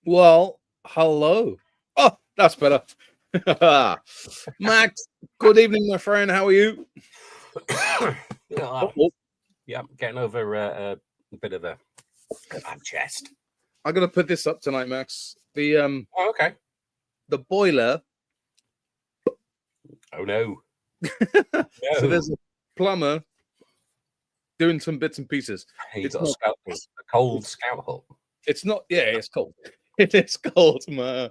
Well, hello. Oh, that's better. Max, good evening, my friend. How are you? Yeah, Oh, yeah, getting over a bit of a bad chest. I gotta put this up tonight, Max. The Oh, okay. the boiler. Oh no, So no. there's a plumber doing some bits and pieces. You It's got a not. scout, a cold It's, scout hut. it's not. Yeah, it's cold. It is cold, man.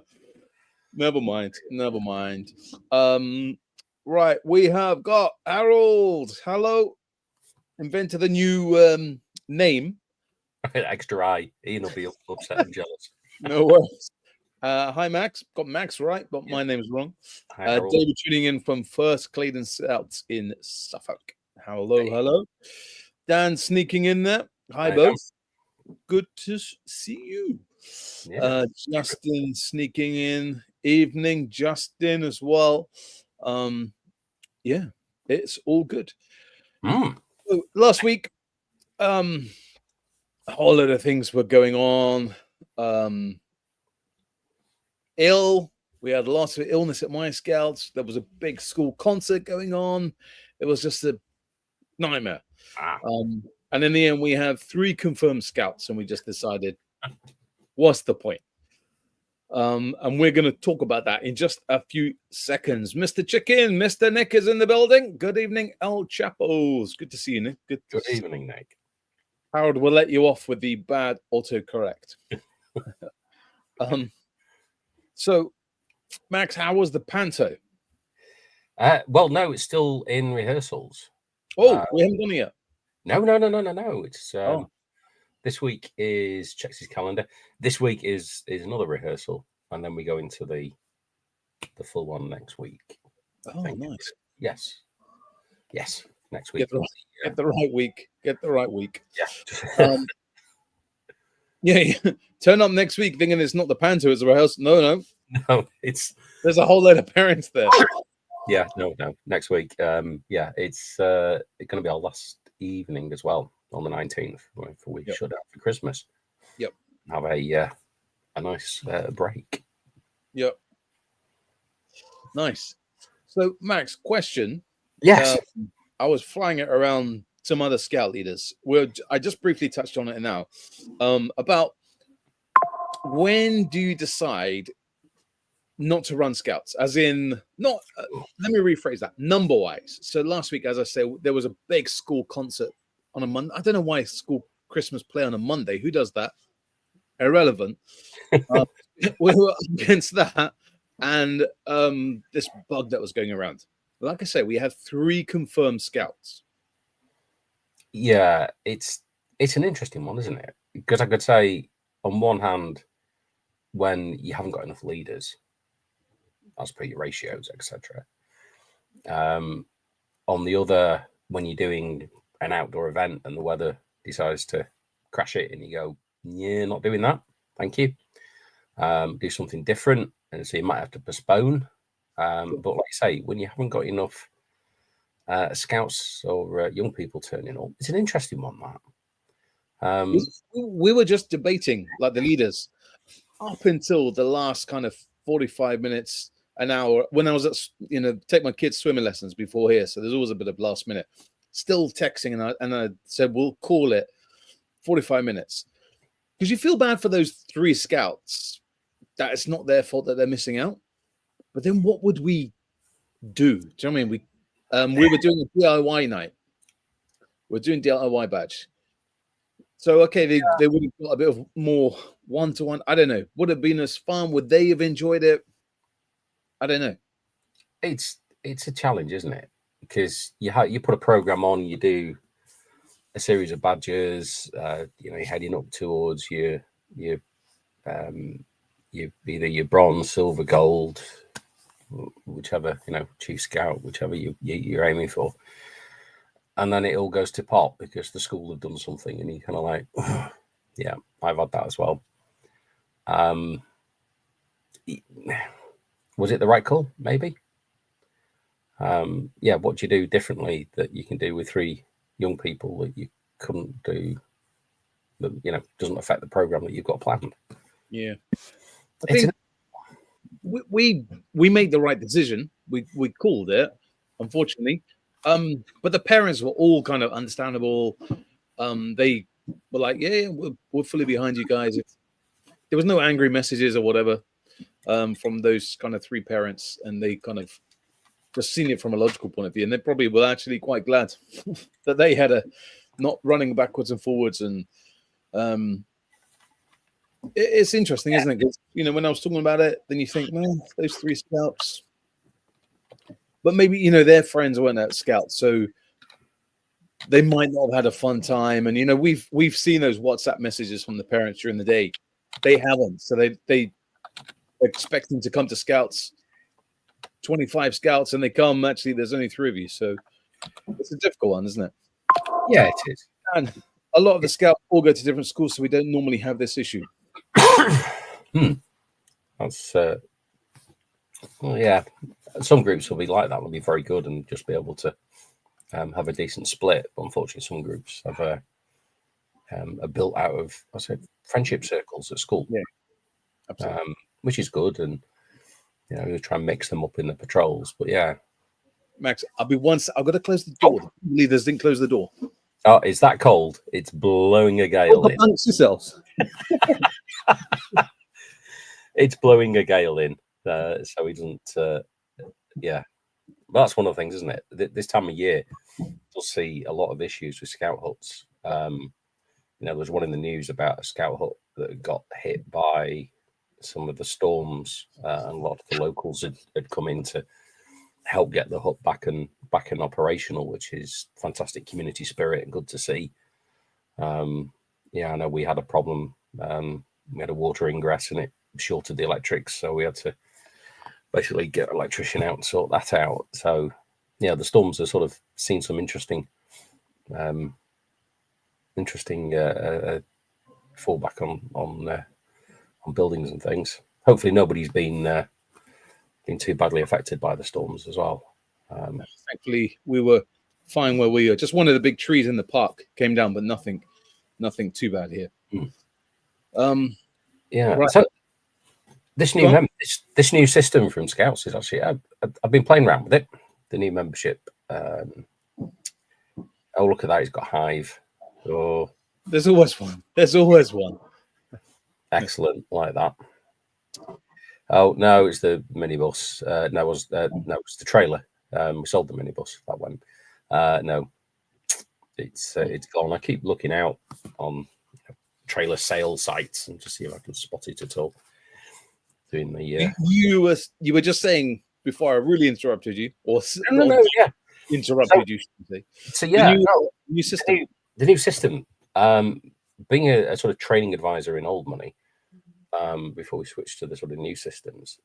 Never mind. Never mind. Um, right. We have got Harold. Hello. Invented a new name. Extra eye. Ian will be upset and jealous. No worries. Hi, Max. Got Max right, but Yeah. my name's wrong. Hi, Harold. David tuning in from First Claydon South in Suffolk. Hello, Hey. hello. Dan sneaking in there. Hi, Hi, Dan. both. Good to see you. Yeah. Justin sneaking in. Evening, Justin as well. Yeah, it's all good. Mm. So, last week, a whole lot of things were going on. Ill. We had lots of illness at my scouts. There was a big school concert going on. It was just a nightmare. Ah. And in the end, we had 3 confirmed scouts, and we just decided, what's the point? And we're going to talk about that in just a few seconds. Mr. Chicken, Mr. Nick is in the building. Good evening, El Chapos. Good to see you, Nick. Good evening, Nick. Howard will let you off with the bad autocorrect. So, Max, how was the panto? Well, no, it's still in rehearsals. Oh, we haven't done it yet. No. It's Oh. this week is checks his calendar. This week is another rehearsal, and then we go into the full one next week. Oh, nice. Yes. Next week. Get the right week. Get the right week. Yeah. Yeah. Turn up next week thinking it's not the panto, it's the rehearsal. No. No, there's a whole load of parents there. Yeah, no. Next week. Yeah, it's going to be our last evening as well on the 19th. Before we shut out for Christmas. Yep. Have a nice break. Yep. Nice. So, Max, question. Yes. I was flying it around some other scout leaders. I just briefly touched on it now. About when do you decide not to run scouts? As in, not. Let me rephrase that. Number wise. So last week, as I said, there was a big school concert on a Monday. I don't know why school Christmas play on a Monday. Who does that? Irrelevant. We were against that, and this bug that was going around. Like I say, we had 3 confirmed scouts. Yeah, it's an interesting one, isn't it? Because I could say, on one hand, when you haven't got enough leaders, as per your ratios, etc. On the other, when you're doing an outdoor event and the weather decides to crash it, and you go, yeah, not doing that, thank you. Do something different, and so you might have to postpone. But like I say, when you haven't got enough scouts or young people turning up, it's an interesting one, that. We were just debating, like the leaders, up until the last kind of 45 minutes, an hour, when I was at, take my kids swimming lessons before here. So there's always a bit of last minute. Still texting, and I said, we'll call it 45 minutes. Because you feel bad for those 3 scouts that it's not their fault that they're missing out. But then what would we do? Do you know what I mean? We were doing a DIY night. We're doing DIY badge. So, okay, they would have got a bit of more one-to-one. I don't know. Would have been as fun. Would they have enjoyed it? I don't know. It's a challenge, isn't it? Because you put a program on, you do a series of badges. You're heading up towards your either your bronze, silver, gold, whichever chief scout, whichever you're aiming for, and then it all goes to pot because the school have done something, and you kind of like, yeah, I've had that as well. Was it the right call? Maybe. Yeah, what do you do differently that you can do with 3 young people that you couldn't do? That doesn't affect the program that you've got planned. Yeah. I think we made the right decision. We called it, unfortunately. But the parents were all kind of understandable. They were like, yeah, we're fully behind you guys. There was no angry messages or whatever from those kind of three parents, and they kind of just seen it from a logical point of view, and they probably were actually quite glad that they had a not running backwards and forwards. And it's interesting, isn't it? Because when I was talking about it, then you think, man, those three scouts, but maybe their friends weren't at scouts, so they might not have had a fun time. And we've seen those WhatsApp messages from the parents during the day. They haven't, so they expect them to come to scouts, 25 scouts, and they come. Actually, there's only 3 of you, so it's a difficult one, isn't it? Yeah, it is. And a lot of the scouts all go to different schools, so we don't normally have this issue. That's well, yeah. Some groups will be like that. Will be very good and just be able to have a decent split. But unfortunately, some groups have are built out of friendship circles at school. Yeah, absolutely. Which is good, and we try and mix them up in the patrols. But yeah, Max, I've got to close the door. The leaders didn't close the door. Oh, it's that cold. It's blowing a gale in. Amongst yourselves. It's blowing a gale in, so he doesn't. Yeah, but that's one of the things, isn't it? This time of year, you'll see a lot of issues with scout huts. There's one in the news about a scout hut that got hit by some of the storms, and a lot of the locals had come in to help get the hut back and operational, which is fantastic community spirit and good to see. I know we had a problem. We had a water ingress and it shorted the electrics, so we had to basically get an electrician out and sort that out. So the storms have sort of seen some interesting fallback on buildings and things. Hopefully nobody's been too badly affected by the storms as well. Thankfully, we were fine where we were. Just one of the big trees in the park came down, but nothing too bad here. Right. So this new system from Scouts is actually I've been playing around with it. The new membership. Oh, look at that! It's got Hive. Oh, there's always one. There's always one. Excellent, like that. Oh no, it's the minibus. No, it's the trailer. We sold the minibus. That went. No, it's gone. I keep looking out on trailer sale sites and just see if I can spot it at all. Doing the you were just saying before I really interrupted you, or interrupted you. So yeah, new system. The new system. Being a sort of training advisor in Old Money. Before we switch to the sort of new systems,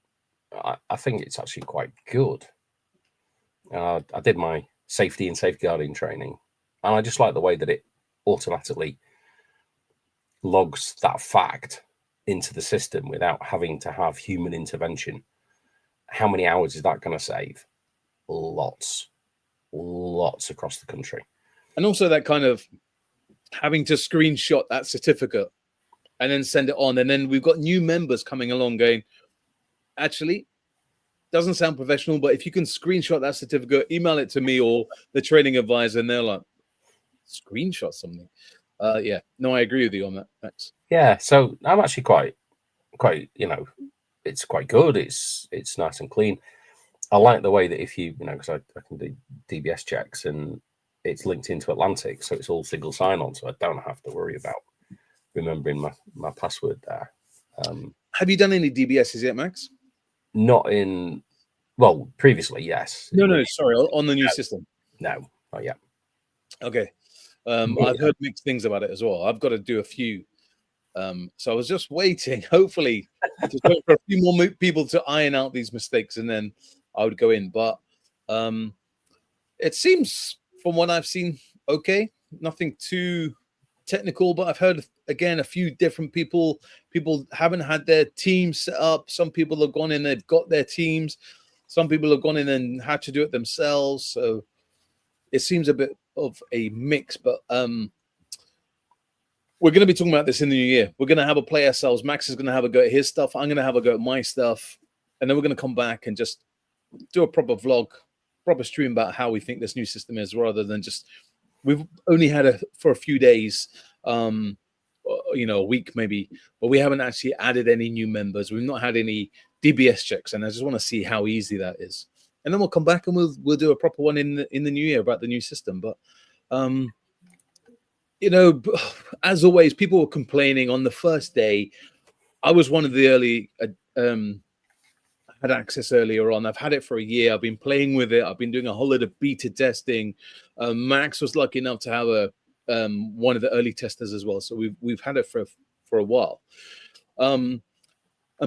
I think it's actually quite good. I did my safety and safeguarding training, and I just like the way that it automatically logs that fact into the system without having to have human intervention. How many hours is that going to save? Lots across the country. And also that kind of having to screenshot that certificate and then send it on. And then we've got new members coming along going, actually, doesn't sound professional, but if you can screenshot that certificate, email it to me or the training advisor, and they're like, screenshot something. No, I agree with you on that. Thanks. Yeah, so I'm actually quite, it's quite good. It's nice and clean. I like the way that if you, because I can do DBS checks and it's linked into Atlantic, so it's all single sign-on, so I don't have to worry about remembering my password there. Have you done any DBSs yet, Max? Not in, previously, yes. No, sorry, on the new system. No, not yet. Okay. I've heard mixed things about it as well. I've got to do a few. So I was just waiting, hopefully, for a few more people to iron out these mistakes, and then I would go in. But it seems, from what I've seen, okay. Nothing too technical, but I've heard, again, a few different people haven't had their teams set up. Some people have gone in, they've got their teams. Some people have gone in and had to do it themselves. So it seems a bit of a mix, but we're going to be talking about this in the new year. We're going to have a play ourselves. Max is going to have a go at his stuff. I'm going to have a go at my stuff. And then we're going to come back and just do a proper vlog, proper stream about how we think this new system is, rather than just, we've only had it for a few days, a week maybe, but we haven't actually added any new members. We've not had any DBS checks. And I just want to see how easy that is. And then we'll come back and we'll do a proper one in the new year about the new system. But, as always, people were complaining on the first day. I was one of the early, had access earlier on. I've had it for a year. I've been playing with it. I've been doing a whole lot of beta testing. Max was lucky enough to have one of the early testers as well. So we've had it for a while. And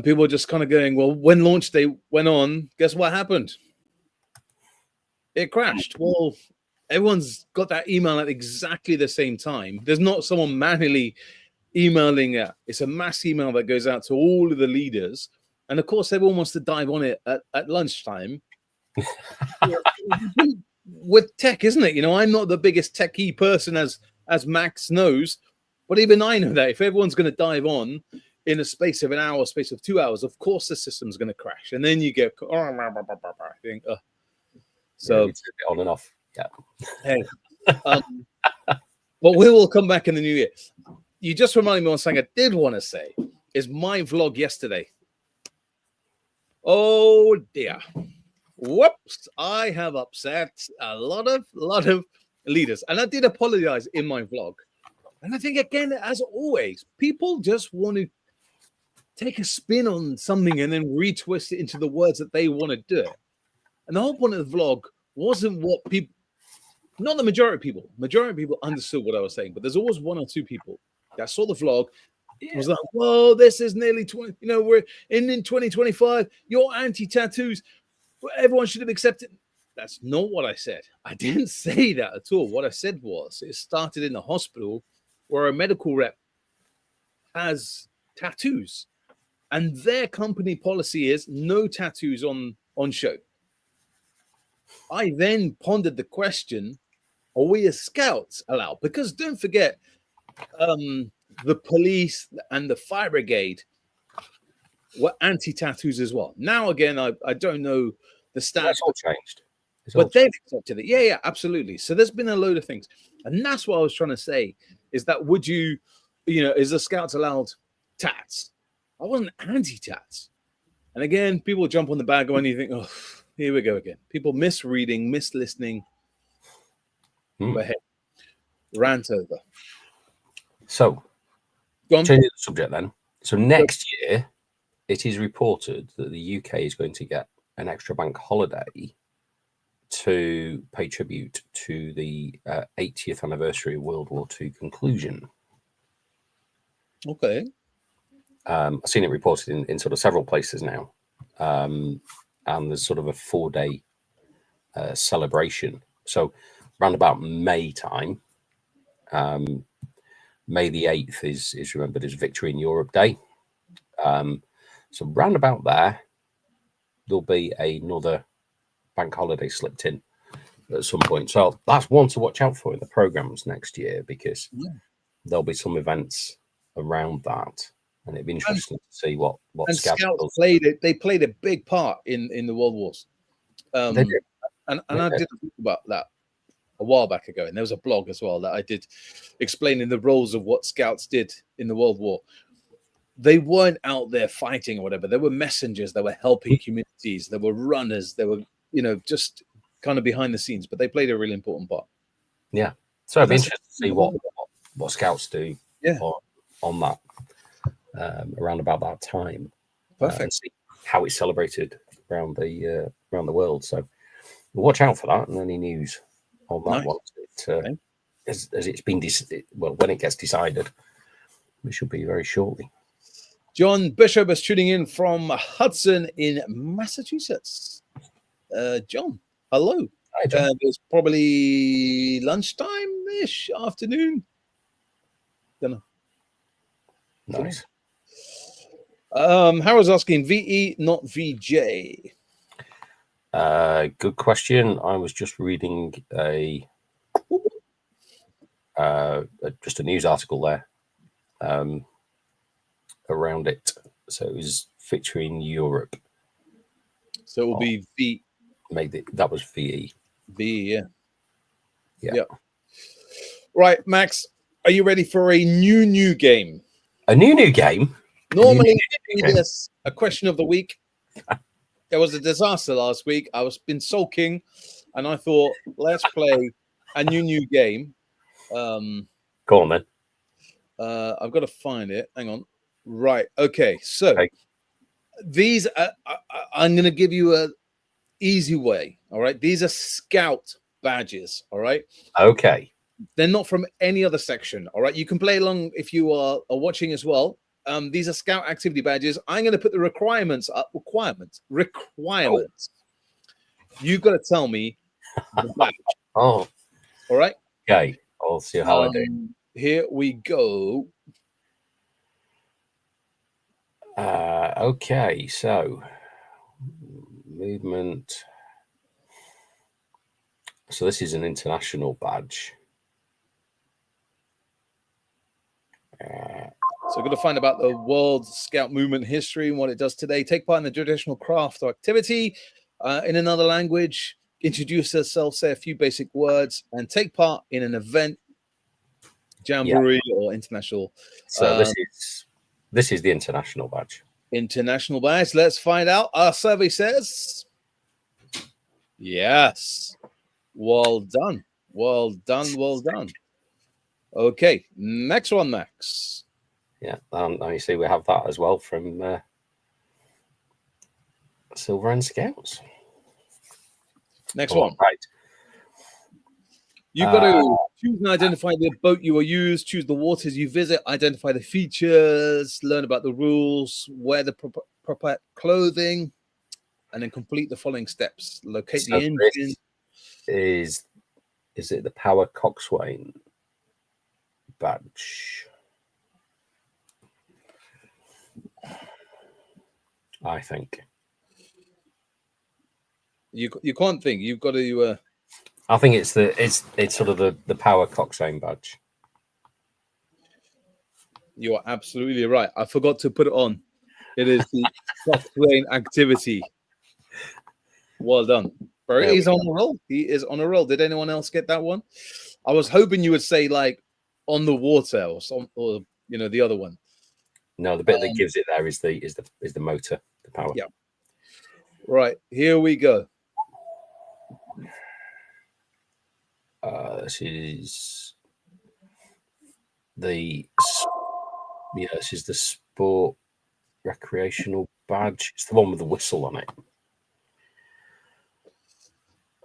people were just kind of going, well, when launch day went on, guess what happened? It crashed. Well, everyone's got that email at exactly the same time. There's not someone manually emailing it. It's a mass email that goes out to all of the leaders. And of course, everyone wants to dive on it at lunchtime. With tech, isn't it? I'm not the biggest techie person, as Max knows. But even I know that if everyone's going to dive on in a space of an hour, space of 2 hours, of course the system's going to crash. And then you get, so on and off. Yeah. Hey, but we will come back in the new year. You just reminded me of something I did want to say is my vlog yesterday. Oh dear. Whoops. I have upset a lot of leaders. And I did apologize in my vlog. And I think, again, as always, people just want to take a spin on something and then retwist it into the words that they want to do it. And the whole point of the vlog wasn't what people, not the majority of people understood what I was saying, but there's always one or two people that saw the vlog. It was like, whoa, this is nearly 20, we're in 2025, you're anti-tattoos, everyone should have accepted. That's not what I said. I didn't say that at all. What I said was, it started in the hospital where a medical rep has tattoos, and their company policy is no tattoos on show. I then pondered the question, are we as scouts allowed? Because don't forget, the police and the fire brigade were anti-tattoos as well. Now, again, I don't know the stats. That's all changed. But they've accepted it. Yeah, absolutely. So there's been a load of things. And that's what I was trying to say, is that would you, is the scouts allowed tats? I wasn't anti-tats. And again, people jump on the bag when you think, oh, here we go again. People misreading, mislistening. But hey, rant over. So, changing the subject then. So next year, it is reported that the UK is going to get an extra bank holiday to pay tribute to the 80th anniversary of World War II conclusion. Okay. I've seen it reported in sort of several places now. And there's sort of a 4-day celebration. So around about May time, May the 8th is remembered as Victory in Europe Day. So round about there, there'll be another bank holiday slipped in at some point. So that's one to watch out for in the programs next year, because there'll be some events around that, and it'd be interesting to see what Scouts played it. They played a big part in the World Wars. They did. And I did talk about that a while back ago, and there was a blog as well that I did explaining the roles of what scouts did in the World War. They weren't out there fighting or whatever. They were messengers. They were helping communities. They were runners. They were, just kind of behind the scenes, but they played a really important part. Yeah. So it'd be interesting to see what scouts do on that around about that time. Perfect. See how it's celebrated around the world. So watch out for that and any news on that one. As it's been when it gets decided, which will be very shortly. John Bishop is tuning in from Hudson in Massachusetts. John, hello. Hi, John. It's probably lunchtime-ish, afternoon. Don't know. Nice. Harold's asking VE, not VJ. Good question. I was just reading just a news article there around it. So it was featuring Europe. So it will be That was VE. V, Yeah. Right, Max, are you ready for a new game? A new game? Normally, we do this a question of the week. There was a disaster last week. I was been sulking, and I thought, let's play a new game. Go on, then. I've got to find it. Hang on. Right. Okay. So these, I'm going to give you a easy way. All right. These are scout badges. All right. Okay. They're not from any other section. All right. You can play along if you are watching as well. These are scout activity badges. I'm going to put the requirements up. Requirements. You've got to tell me the badge. Oh. All right. Okay. I'll see how I do. Here we go. Okay. So movement. So this is an international badge. So we're going to find about the World Scout Movement history and what it does today. Take part in the traditional craft or activity in another language. Introduce yourself, say a few basic words, and take part in an event, jamboree, or international. So this is the international badge. International badge. Let's find out. Our survey says yes. Well done. Well done. Well done. Okay, next one, Max. Yeah, you see we have that as well from Silver End Scouts. Next one. Right. You've got to choose and identify the boat you will use, choose the waters you visit, identify the features, learn about the rules, wear the proper clothing, and then complete the following steps. Locate the engine. Is it the Power Coxswain badge? I think. You can't think. You've got to. I think it's sort of the Power Coxswain badge. You are absolutely right. I forgot to put it on. It is the Coxswain activity. Well done. Bro, he's on a roll. He is on a roll. Did anyone else get that one? I was hoping you would say like on the water or some, or the other one. No, the bit that gives it there is the motor, the power. Yeah. Right, here we go. This is the sport recreational badge. It's the one with the whistle on it.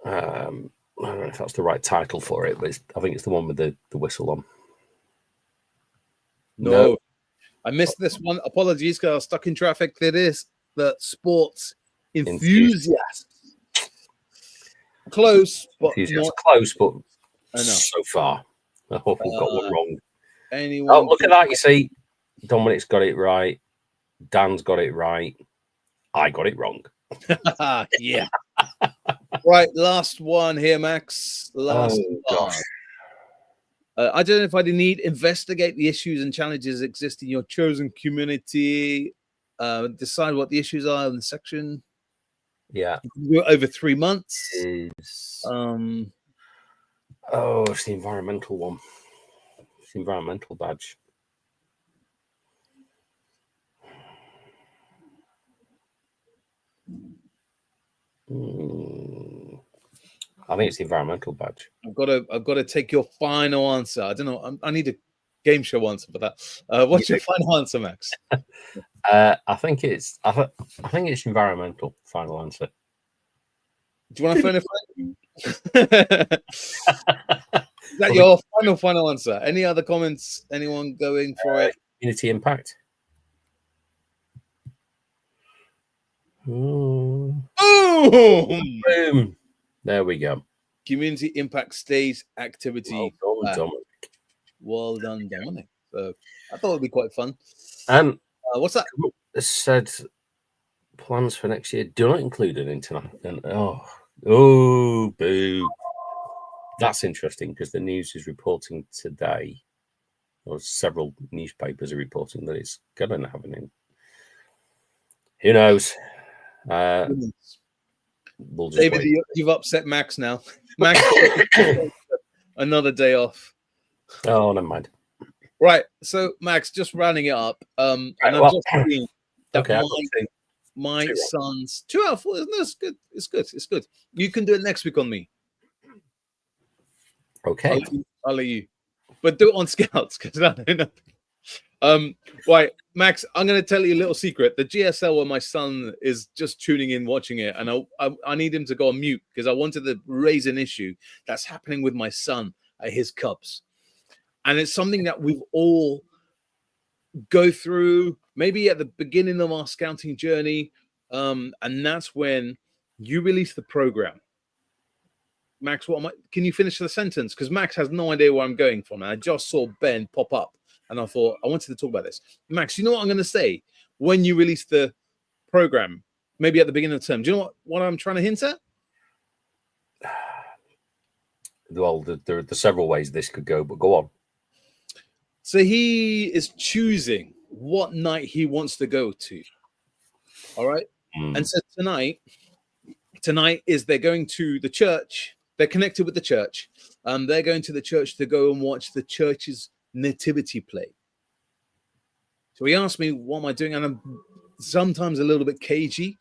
I don't know if that's the right title for it, but I think it's the one with the whistle on. No. I missed this one. Apologies, because I was stuck in traffic. It is the sports enthusiast. Close, but not close, but so far. I hope we've got one wrong. Anyone? Look at that! You see, Dominic's got it right. Dan's got it right. I got it wrong. Yeah. Right, last one here, Max. Last one. Identify the need, investigate the issues and challenges exist in your chosen community, decide what the issues are in the section. Yeah. Over 3 months. It's the environmental one. It's the environmental badge. I think it's the environmental badge. I've got to take your final answer. I don't know. I need a game show answer for that. What's your final answer, Max? I think it's environmental. Final answer. Do you want to phone a friend? Is that your final answer? Any other comments? Anyone going for it? Community impact. Boom! Boom! There we go. Community impact stage activity. Well done, Dominic. Well done, Dominic. So I thought it'd be quite fun. And what's that? It said plans for next year do not include an international. Oh, boo! That's interesting because the news is reporting today Or several newspapers are reporting that it's going to happen in. Who knows? We'll just David, wait. you've upset Max now. Max, another day off. Oh, never mind. Right. So, Max, just rounding it up. And Right, I've well, just seen that okay, my Two. son's 2 out of 4. Isn't this good? It's good. It's good. You can do it next week on me. Okay. I'll let you. But do it on Scouts because I don't know. Right, Max, I'm going to tell you a little secret. The GSL where my son is just tuning in, watching it, and I need him to go on mute because I wanted to raise an issue that's happening with my son at his Cubs. And it's something that we've all go through maybe at the beginning of our scouting journey. And that's when you release the program. Max, can you finish the sentence? Because Max has no idea where I'm going from. And I just saw Ben pop up and I thought I wanted to talk about this. Max, you know what I'm going to say when you release the program, maybe at the beginning of the term? Do you know what I'm trying to hint at? Well, there are several ways this could go, but go on. So he is choosing what night he wants to go to. All right. And so tonight is they're going to the church. They're connected with the church. They're going to the church to go and watch the church's nativity play. So he asked me, what am I doing? And I'm sometimes a little bit cagey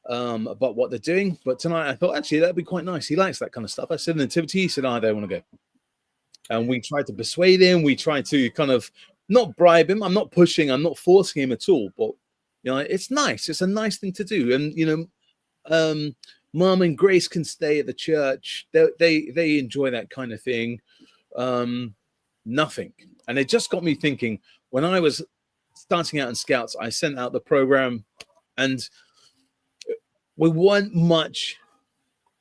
about what they're doing. But tonight I thought, actually, that'd be quite nice. He likes that kind of stuff. I said, nativity. He said, I don't want to go. And we tried to persuade him. We tried to kind of not bribe him. I'm not pushing. I'm not forcing him at all. But, you know, it's nice. It's a nice thing to do. And, you know, Mom and Grace can stay at the church. They enjoy that kind of thing. Nothing. And it just got me thinking, when I was starting out in Scouts, I sent out the program and we weren't much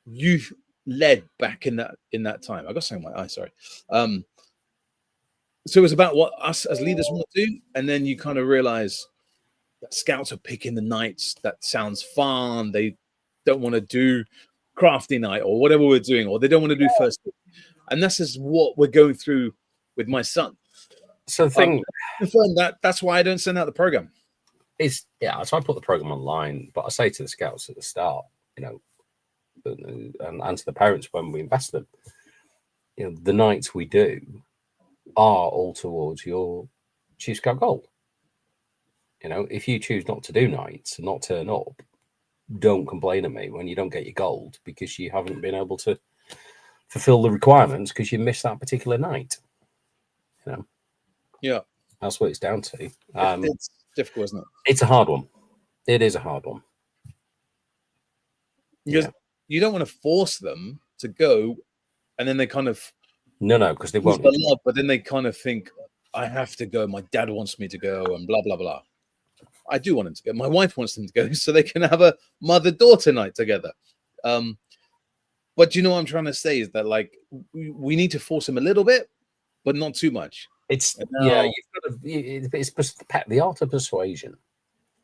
youth led back in that time. I got something in my eye, sorry. So it was about what us as leaders want to do, and then you kind of realize that Scouts are picking the nights that sounds fun. They don't want to do crafty night or whatever we're doing, or they don't want to do first. And this is what we're going through with my son. So the thing, that's why I don't send out the program. So I put the program online, but I say to the Scouts at the start, you know, and to the parents when we invest them, you know, the nights we do are all towards your Chief Scout goal. You know, if you choose not to do nights and not turn up, don't complain at me when you don't get your gold because you haven't been able to fulfill the requirements because you missed that particular night. You know, yeah, that's what it's down to. It's difficult, isn't it? It's a hard one. It is a hard one because you don't want to force them to go, and then they kind of because they won't. Love, but then they kind of think, I have to go. My dad wants me to go, and blah blah blah. I do want them to go. My wife wants them to go, so they can have a mother-daughter night together. But you know what I'm trying to say is that like we need to force them a little bit, but not too much. It's it's the art of persuasion.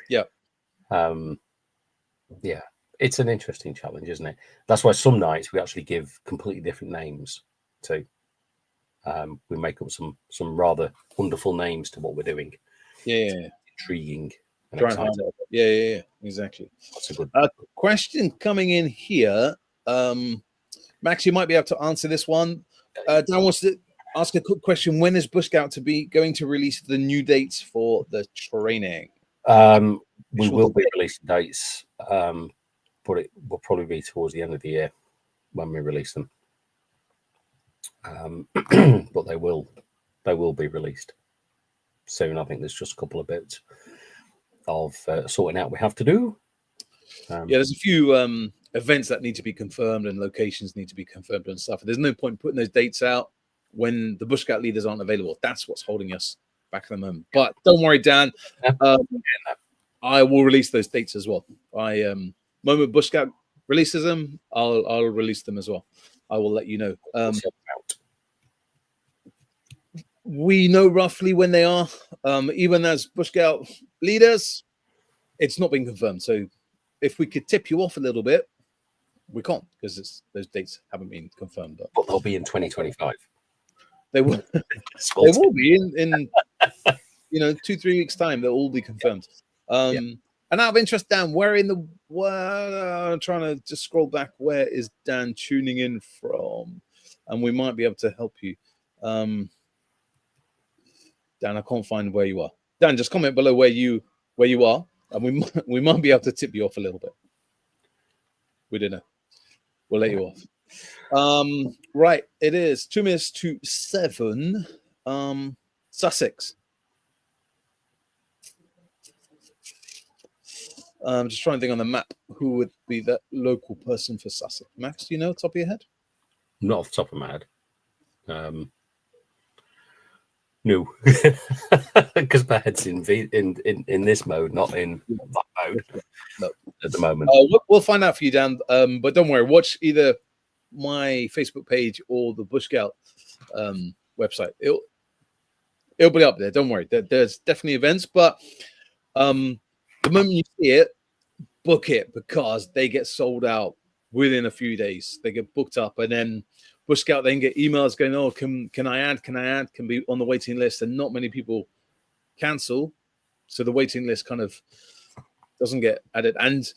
Yeah. Yeah. It's an interesting challenge, isn't it? That's why some nights we actually give completely different names to. We make up some rather wonderful names to what we're doing. Yeah. Intriguing. And yeah, exactly. That's a good question coming in here. Max, you might be able to answer this one. Dan wants to ask a quick question. When is Bush Scout going to release the new dates for the training? We will be releasing dates, but it will probably be towards the end of the year when we release them. But they will be released soon. I think there's just a couple of bits of sorting out we have to do. There's a few events that need to be confirmed and locations need to be confirmed and stuff. There's no point putting those dates out when the Bush Scout leaders aren't available. That's what's holding us back at the moment. But don't worry, Dan. I will release those dates as well. Moment Bush Scout releases them, I'll release them as well. I will let you know. We know roughly when they are. Even as Bush Scout leaders, it's not been confirmed. So if we could tip you off a little bit, we can't because those dates haven't been confirmed. But they'll be in 2025. They will. They will be in 2-3 weeks time. They'll all be confirmed. And out of interest, Dan, where in the world? I'm trying to just scroll back. Where is Dan tuning in from? And we might be able to help you. Dan, I can't find where you are. Dan, just comment below where you are, and we might be able to tip you off a little bit. We don't know. We'll let you off. Right, it is 2 minutes to 7. Sussex. I'm just trying to think on the map who would be that local person for Sussex. Max, do you know off the top of your head? Not off the top of my head. No, because my head's in this mode, not in that mode at the moment. We'll find out for you, Dan. But don't worry, watch either my Facebook page or the Bush Scout website. It'll be up there. Don't worry. There's definitely events, but the moment you see it, book it, because they get sold out within a few days. They get booked up, and then Bush Scout then get emails going, "Oh, can I add? Can I add? Can be on the waiting list?" And not many people cancel, so the waiting list kind of doesn't get added. And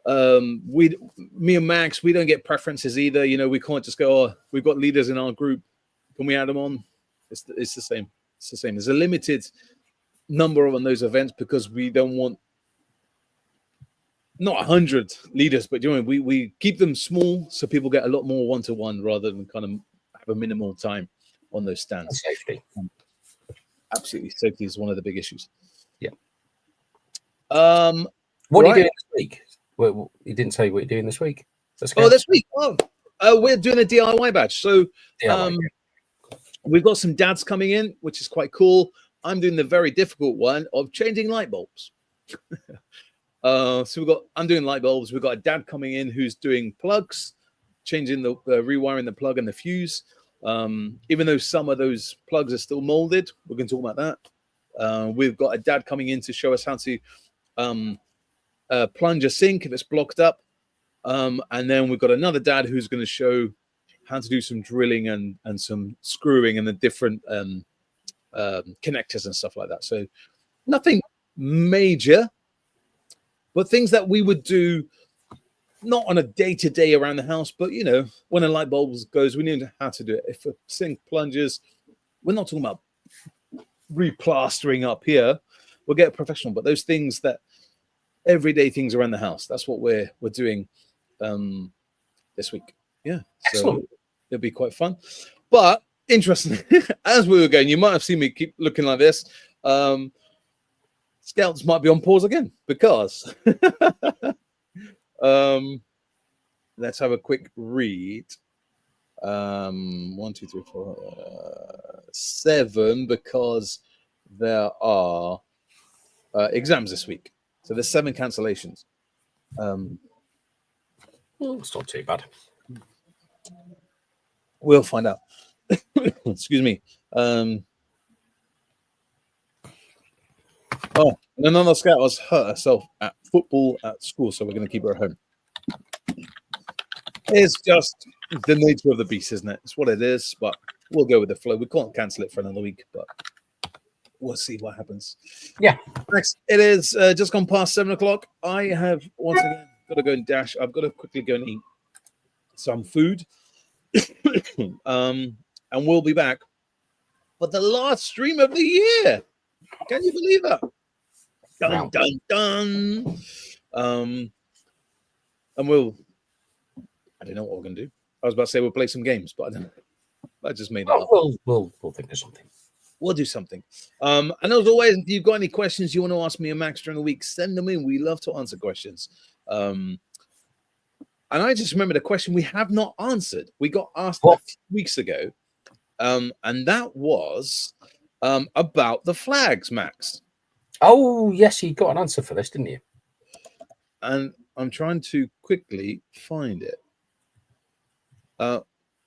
me and Max, we don't get preferences either. We can't just go, "Oh, we've got leaders in our group. Can we add them on?" It's the same. It's the same. There's a limited number on those events because we don't want not 100 leaders, but we keep them small so people get a lot more one-to-one rather than kind of have a minimal time on those stands. Safety. Absolutely. Safety is one of the big issues. Yeah. What are you doing this week? Well, you didn't say what you're doing this week. This week. We're doing a DIY badge. So we've got some dads coming in, which is quite cool. I'm doing the very difficult one of changing light bulbs. I'm doing light bulbs. We've got a dad coming in who's doing plugs, changing the rewiring the plug and the fuse. Even though some of those plugs are still molded, we're going to talk about that. We've got a dad coming in to show us how to plunge a sink if it's blocked up. And then we've got another dad who's going to show how to do some drilling and some screwing and the different connectors and stuff like that. So nothing major, but things that we would do not on a day-to-day around the house, but when a light bulb goes, we know how to do it. If a sink plunges, we're not talking about replastering up here. We'll get a professional, but those things that everyday things around the house, that's what we're doing this week. Yeah. Excellent. So it'll be quite fun. But interesting, as we were going, you might have seen me keep looking like this. Scouts might be on pause again because let's have a quick read. 1, 2, 3, 4, 7, because there are exams this week. So there's 7 cancellations. It's not too bad. We'll find out. Excuse me. And another scout has hurt herself at football at school, so we're going to keep her at home. It's just the nature of the beast, isn't it? It's what it is, but we'll go with the flow. We can't cancel it for another week, but we'll see what happens. Yeah. Next, it is just gone past 7 o'clock. I have once again got to go and dash. I've got to quickly go and eat some food. And we'll be back for the last stream of the year. Can you believe that? Dun, dun, dun. And I don't know what we're going to do. I was about to say we'll play some games, but I don't know. I just made that up. We'll think of something. We'll do something. And as always, if you've got any questions you want to ask me and Max during the week, send them in. We love to answer questions. And I just remembered a question we have not answered. We got asked a few weeks ago. And that was about the flags, Max. Oh, yes, you got an answer for this, didn't you? And I'm trying to quickly find it.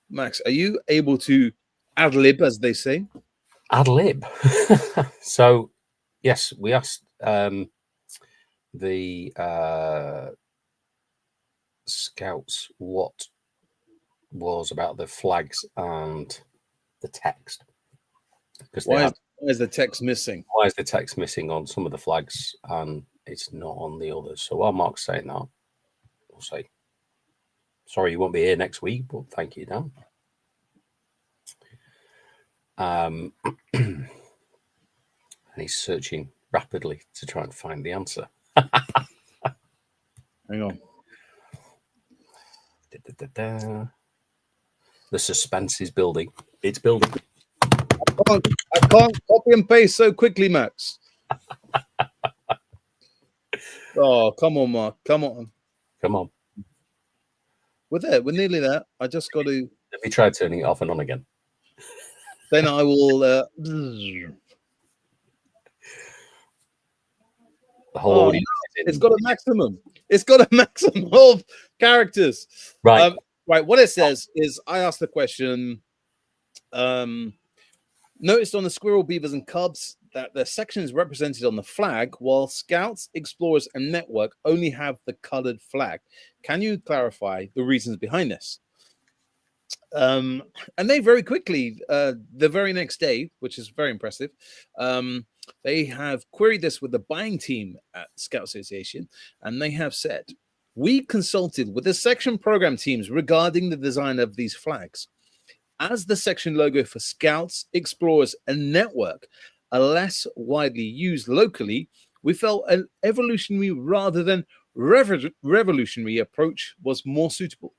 Max, are you able to ad lib, as they say? Ad lib. So, yes, we asked the scouts what was about the flags and the text. because Why is the text missing? why is the text missing on some of the flags and it's not on the others? So while Mark's saying that, we'll say, sorry you won't be here next week, but thank you, Dan. And he's searching rapidly to try and find the answer. Hang on. The suspense is building. It's building. I can't copy and paste so quickly, Max. Oh, come on, Mark. Come on. Come on. We're there. We're nearly there. I just got to. Have you tried turning it off and on again? Then I will. The whole Oh, audience. it's got a maximum. It's got a maximum of characters. Right. Right. What it says is, I asked the question. Noticed on the Squirrel, Beavers, and Cubs that the section is represented on the flag, while Scouts, Explorers, and Network only have the colored flag. Can you clarify the reasons behind this? And they very quickly, the very next day, which is very impressive, they have queried this with the buying team at Scout Association, and they have said, we consulted with the section program teams regarding the design of these flags. As the section logo for Scouts, Explorers, and Network are less widely used locally, we felt an evolutionary rather than revolutionary approach was more suitable.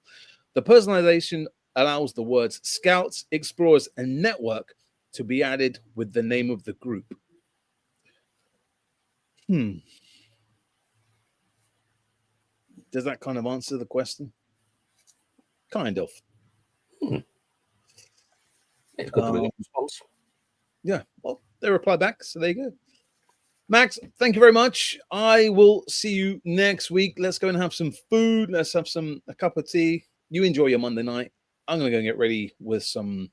The personalization allows the words Scouts, Explorers, and Network to be added with the name of the group. Does that kind of answer the question? Kind of. It's good to get a response. Yeah, well, they reply back, so there you go. Max, thank you very much. I will see you next week. Let's go and have some food. Let's have a cup of tea. You enjoy your Monday night. I'm going to go and get ready with some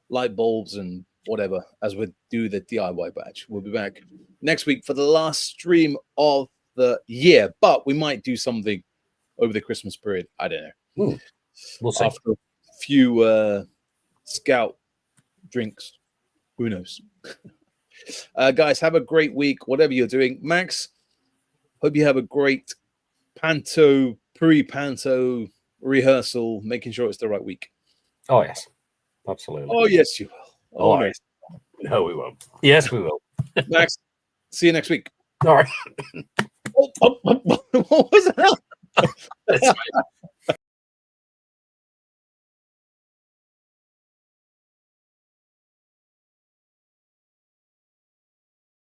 light bulbs and whatever as we do the DIY badge. We'll be back next week for the last stream of the year, but we might do something over the Christmas period. I don't know. We'll see. After a few Scout drinks, who knows? Guys, have a great week, whatever you're doing. Max, hope you have a great pre-panto rehearsal, making sure it's the right week. Oh, yes. Absolutely. Oh, yes, you will. Oh, yes. No, we won't. Yes, we will. Max, see you next week. All right. What was that?